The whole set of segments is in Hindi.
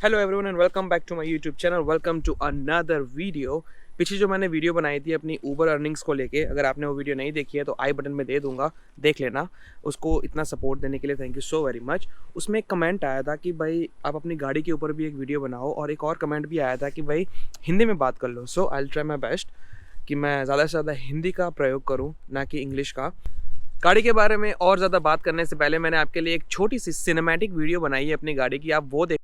Hello everyone and welcome back to my YouTube channel. Welcome to another video. पीछे जो मैंने वीडियो बनाई थी अपनी ऊबर अर्निंग्स को लेके, अगर आपने वो वीडियो नहीं देखी है तो आई बटन में दे दूंगा, देख लेना। उसको इतना सपोर्ट देने के लिए thank you so very much. उसमें एक कमेंट आया था कि भाई आप अपनी गाड़ी के ऊपर भी एक वीडियो बनाओ, और एक और कमेंट भी आया था कि भाई हिंदी में बात कर लो। So I will try my best कि मैं ज़्यादा से ज़्यादा हिंदी का प्रयोग करूँ, ना कि इंग्लिश का। गाड़ी के बारे में और ज़्यादा बात करने से पहले मैंने आपके लिए एक छोटी सी सिनेमैटिक वीडियो बनाई है अपनी गाड़ी की, आप वो देख।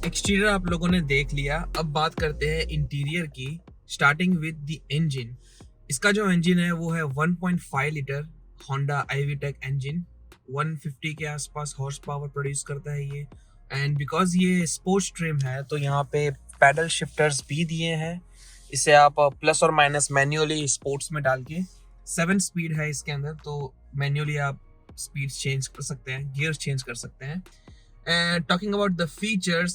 एक्सटीरियर आप लोगों ने देख लिया, अब बात करते हैं इंटीरियर की, स्टार्टिंग विद द इंजन। इसका जो इंजन है वो है 1.5 लीटर होंडा आईवी-टेक इंजन, 150 के आसपास हॉर्स पावर प्रोड्यूस करता है ये। एंड बिकॉज ये स्पोर्ट्स ट्रिम है तो यहाँ पे पैडल शिफ्टर्स भी दिए हैं। इसे आप प्लस और माइनस मैन्युअली स्पोर्ट्स में डाल के, 7 स्पीड है इसके अंदर, तो मैन्युअली आप स्पीड चेंज कर सकते हैं, गियर्स चेंज कर सकते हैं। And talking about the features,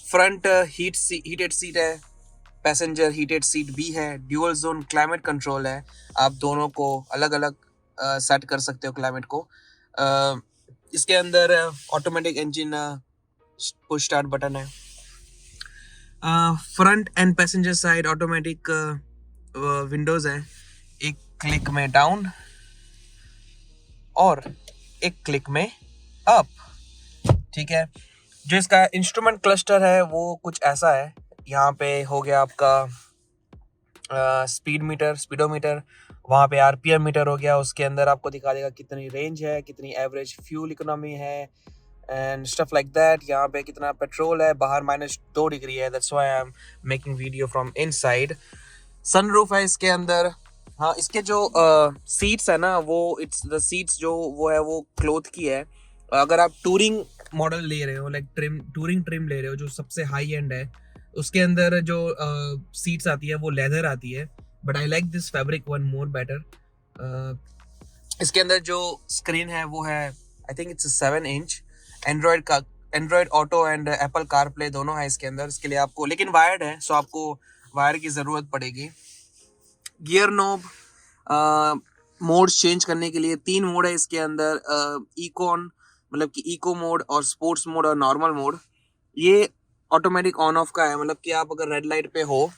front heated seat है, पैसेंजर हीटेड सीट भी है, ड्यूअल जोन क्लाइमेट कंट्रोल है, आप दोनों को अलग अलग सेट कर सकते हो क्लाइमेट को। इसके अंदर automatic engine push start button है, front end passenger side automatic windows है, एक क्लिक में डाउन और एक क्लिक में अप, ठीक है। जो इसका इंस्ट्रूमेंट क्लस्टर है वो कुछ ऐसा है, यहाँ पे हो गया आपका स्पीड मीटर, स्पीडोमीटर, वहाँ पे आरपीएम मीटर हो गया, उसके अंदर आपको दिखा देगा कितनी रेंज है, कितनी एवरेज फ्यूल इकोनॉमी है एंड स्टफ लाइक दैट। यहाँ पे कितना पेट्रोल है, बाहर -2 डिग्री है, that's why I am making video from inside. Sunroof है इसके अंदर। हाँ, इसके जो सीट्स है ना, वो इट्स द सीट्स जो वो है वो क्लोथ की है। अगर आप टूरिंग मॉडल ले रहे हो, लाइक टूरिंग ट्रिम ले रहे हो जो सबसे हाई एंड है, उसके अंदर जो सीट्स आती है वो लेदर आती है, but I like this fabric one more better. इसके अंदर जो स्क्रीन है वो है, I think it's 7 inch. Android auto and Apple car play दोनों है इसके अंदर। इसके लिए आपको, लेकिन वायर्ड है, सो आपको वायर की ज़रूरत पड़ेगी। गियर नोब, मोड चेंज करने के लिए 3 मोड है इसके अंदर, इकोन मतलब कि इको मोड और स्पोर्ट्स मोड और नॉर्मल मोड। ये ऑटोमेटिक ऑन ऑफ का है, मतलब कि आप अगर रेड लाइट पे हो,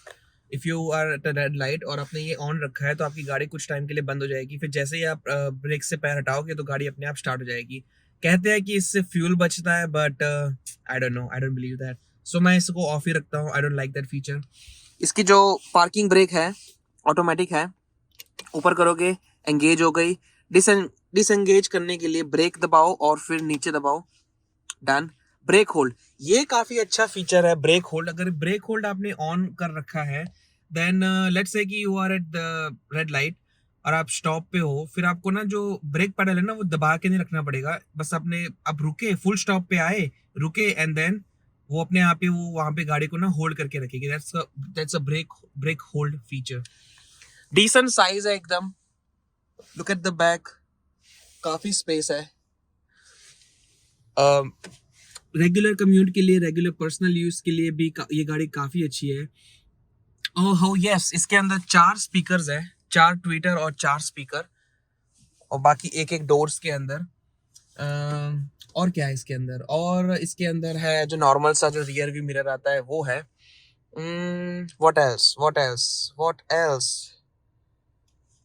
if you are at red light और आपने ये ऑन रखा है तो आपकी गाड़ी कुछ टाइम के लिए बंद हो जाएगी, फिर जैसे ही आप ब्रेक से पैर हटाओगे तो गाड़ी अपने आप स्टार्ट हो जाएगी। कहते हैं कि इससे फ्यूल बचता है, but I don't know, I don't believe that, so मैं इसको ऑफ ही रखता हूँ। I don't like that feature. इसकी जो पार्किंग ब्रेक है ऑटोमेटिक है, ऊपर करोगे एंगेज हो गई, डिसएंगेज करने के लिए ब्रेक दबाओ और फिर नीचे दबाओ, डन। ब्रेक होल्ड, ये काफी अच्छा फीचर है ब्रेक होल्ड। अगर ब्रेक होल्ड आपने ऑन कर रखा है, देन लेट्स से कि you are at the red light और आप स्टॉप पे हो, फिर आपको ना जो ब्रेक पेडल है ना वो दबा के नहीं रखना पड़ेगा, बस अपने आप रुके, फुल स्टॉप पे आए, रुके एंड देन वो अपने आप ही वो वहां पे गाड़ी को ना होल्ड करके रखेगी। That's a brake hold feature. Decent size है एकदम, लुक एट द बैक, काफी स्पेस है। रेगुलर कम्यूट के लिए, रेगुलर पर्सनल यूज के लिए भी ये गाड़ी काफी अच्छी है। ओह यस, इसके अंदर 4 स्पीकर्स है, 4 ट्विटर और 4 स्पीकर, और बाकी एक एक डोर्स के अंदर। और क्या है इसके अंदर, और इसके अंदर है जो नॉर्मल सा जो रियर व्यू मिरर आता है वो है। व्हाट एल्स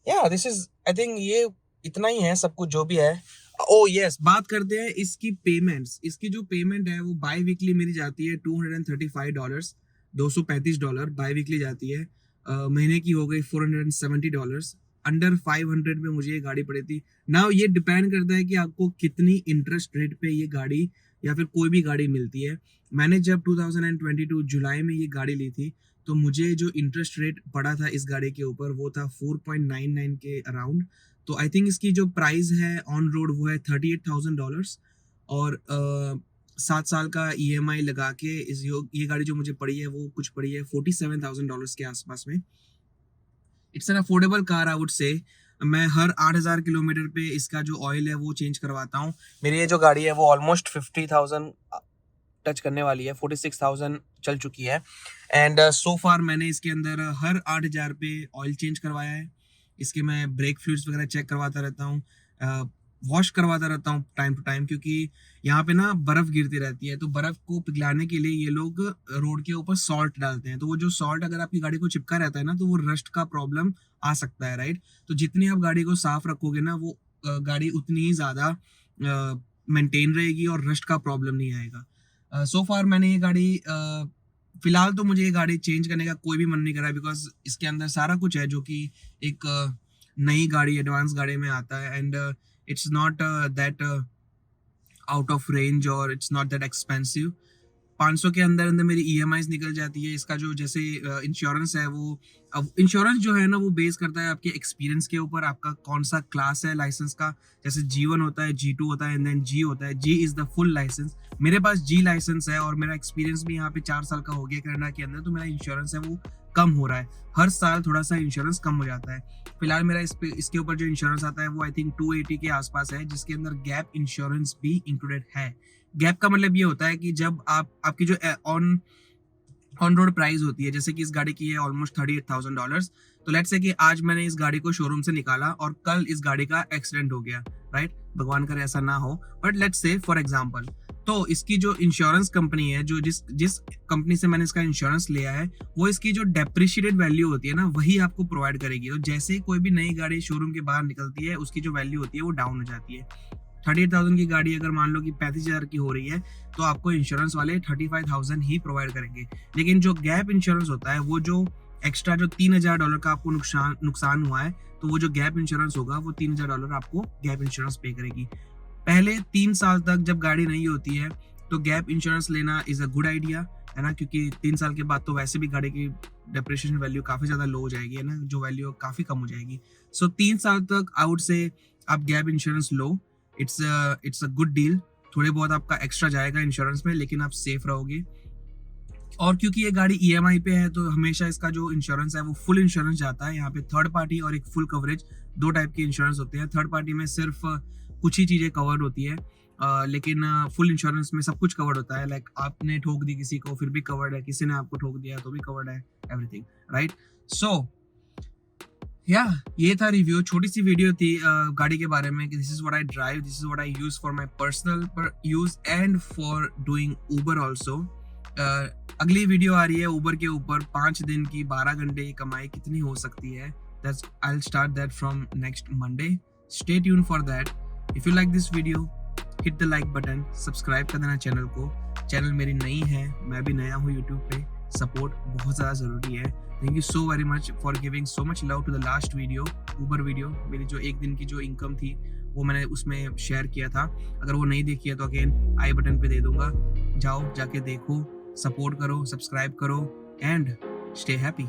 या दिस इज, आई थिंक ये इतना ही है सब कुछ जो भी है। ओह यस, बात करते हैं इसकी पेमेंट्स। इसकी जो पेमेंट है वो बाई वीकली मेरी जाती है $235, $235 बाई वीकली जाती है। महीने की हो गई $470, अंडर 500 में मुझे ये गाड़ी पड़ी थी। नाउ ये डिपेंड करता है कि आपको कितनी इंटरेस्ट रेट पे ये गाड़ी या फिर कोई भी गाड़ी मिलती है। मैंने जब 2022 जुलाई में ये गाड़ी ली थी, तो मुझे जो इंटरेस्ट रेट पड़ा था इस गाड़ी के ऊपर वो था 4.99 के अराउंड। तो आई थिंक इसकी जो प्राइस है ऑन रोड वो है $38,000 और 7 साल का EMI लगा के ये गाड़ी जो मुझे पड़ी है वो कुछ पड़ी है $47,000 के आसपास में। It's an affordable car I would say. मैं हर 8,000 किलोमीटर पे इसका जो ऑयल है वो चेंज करवाता हूँ। मेरी ये जो गाड़ी है वो ऑलमोस्ट 50,000 टच करने वाली है, 46,000 चल चुकी है। एंड सो फार मैंने इसके अंदर हर 8,000 पे ऑयल चेंज करवाया है। इसके मैं ब्रेक फ्लूइड्स वगैरह चेक करवाता रहता हूँ, वॉश करवाता रहता हूँ टाइम टू टाइम, क्योंकि यहाँ पे ना बर्फ़ गिरती रहती है, तो बर्फ़ को पिघलाने के लिए ये लोग रोड के ऊपर सॉल्ट डालते हैं। तो वो जो सॉल्ट अगर आपकी गाड़ी को चिपका रहता है ना, तो वो रस्ट का प्रॉब्लम आ सकता है, राइट। तो जितनी आप गाड़ी को साफ रखोगे ना, वो गाड़ी उतनी ही ज़्यादा मेंटेन रहेगी और रस्ट का प्रॉब्लम नहीं आएगा। सो फार मैंने ये गाड़ी फिलहाल तो मुझे ये गाड़ी चेंज करने का कोई भी मन नहीं कर रहा है, बिकॉज इसके अंदर सारा कुछ है जो कि एक नई गाड़ी, एडवांस गाड़ी में आता है। And it's not that out of range और it's not that expensive। 500 के अंदर अंदर मेरी EMIs निकल जाती है। इसका जो जैसे इंश्योरेंस है वो, अब इंश्योरेंस जो है ना वो बेस करता है आपके एक्सपीरियंस के ऊपर, आपका कौन सा क्लास है लाइसेंस का। जैसे G1 होता है, G2 होता है एंड देन G होता है। G is the full licence. मेरे पास G लाइसेंस है और मेरा एक्सपीरियंस भी यहाँ पे 4 साल का हो गया कनाडा के अंदर, तो मेरा इंश्योरेंस है वो कम हो रहा है। हर साल थोड़ा सा इंश्योरेंस कम हो जाता है। फिलहाल मेरा इसके ऊपर जो इंश्योरेंस आता है वो आई थिंक 280 के आसपास है, जिसके अंदर गैप इंश्योरेंस भी इंक्लूडेड है। गैप का मतलब ये होता है कि जब आपकी जो ऑन रोड प्राइस होती है, जैसे कि इस गाड़ी की है ऑलमोस्ट $38,000, तो लेट्स से कि आज मैंने इस गाड़ी को शोरूम से निकाला और कल इस गाड़ी का एक्सीडेंट हो गया, राइट, भगवान करे ऐसा ना हो, but let's say for example, तो इसकी जो इंश्योरेंस कंपनी है, जो जिस कंपनी से मैंने इसका इंश्योरेंस लिया है, वो इसकी जो डेप्रिशिएटेड वैल्यू होती है ना वही आपको प्रोवाइड करेगी। तो जैसे ही कोई भी नई गाड़ी शोरूम के बाहर निकलती है, उसकी जो वैल्यू होती है वो डाउन हो जाती है। 38,000 की गाड़ी अगर मान लो कि 35,000 की हो रही है, तो आपको इंश्योरेंस वाले 35,000 ही प्रोवाइड करेंगे। लेकिन जो गैप इंश्योरेंस होता है, वो जो एक्स्ट्रा जो $3,000 का आपको नुकसान हुआ है, तो वो जो गैप इंश्योरेंस होगा वो $3,000 आपको गैप इंश्योरेंस पे करेगी। पहले 3 साल तक जब गाड़ी नहीं होती है तो गैप इंश्योरेंस लेना इज़ अ गुड आइडिया, है ना, क्योंकि 3 साल के बाद तो वैसे भी गाड़ी की डेप्रिसिएशन वैल्यू काफ़ी ज़्यादा लो हो जाएगी, है ना, जो वैल्यू काफ़ी कम हो जाएगी। सो 3 साल तक आई वुड से आप gap insurance low. It's a good deal. थोड़े बहुत आपका एक्स्ट्रा जाएगा इंश्योरेंस में, लेकिन आप सेफ रहोगे। और क्योंकि ये गाड़ी EMI पे है, तो हमेशा इसका जो इंश्योरेंस है वो फुल इंश्योरेंस जाता है। यहाँ पे थर्ड पार्टी और एक फुल कवरेज, 2 टाइप के इंश्योरेंस होते हैं। थर्ड पार्टी में सिर्फ कुछ ही चीज़ें कवर्ड होती है, लेकिन फुल इंश्योरेंस में सब कुछ कवर्ड होता है। लाइक आपने ठोक दी किसी को, फिर भी कवर्ड है, किसी ने आपको ठोक दिया तो भी कवर्ड है, एवरीथिंग, राइट। सो ये था रिव्यू, छोटी सी वीडियो थी गाड़ी के बारे में कि this is what I drive, this is what I use for my personal use and for doing Uber also. अगली वीडियो आ रही है उबर के ऊपर, 5 दिन की 12 घंटे की कमाई कितनी हो सकती है। That's I will start that from next Monday. Stay tune for that. If you like this video, hit the like button, subscribe कर देना चैनल को। चैनल मेरी नई है, मैं भी नया हूँ यूट्यूब पे, सपोर्ट बहुत ज़्यादा ज़रूरी है। Thank you so very much for giving so much love to the last video, Uber video. मेरी जो 1 दिन की जो इनकम थी वो मैंने उसमें शेयर किया था। अगर वो नहीं देखी है तो अगेन आई बटन पे दे दूंगा, जाओ जाके देखो, सपोर्ट करो, सब्सक्राइब करो एंड स्टे हैप्पी।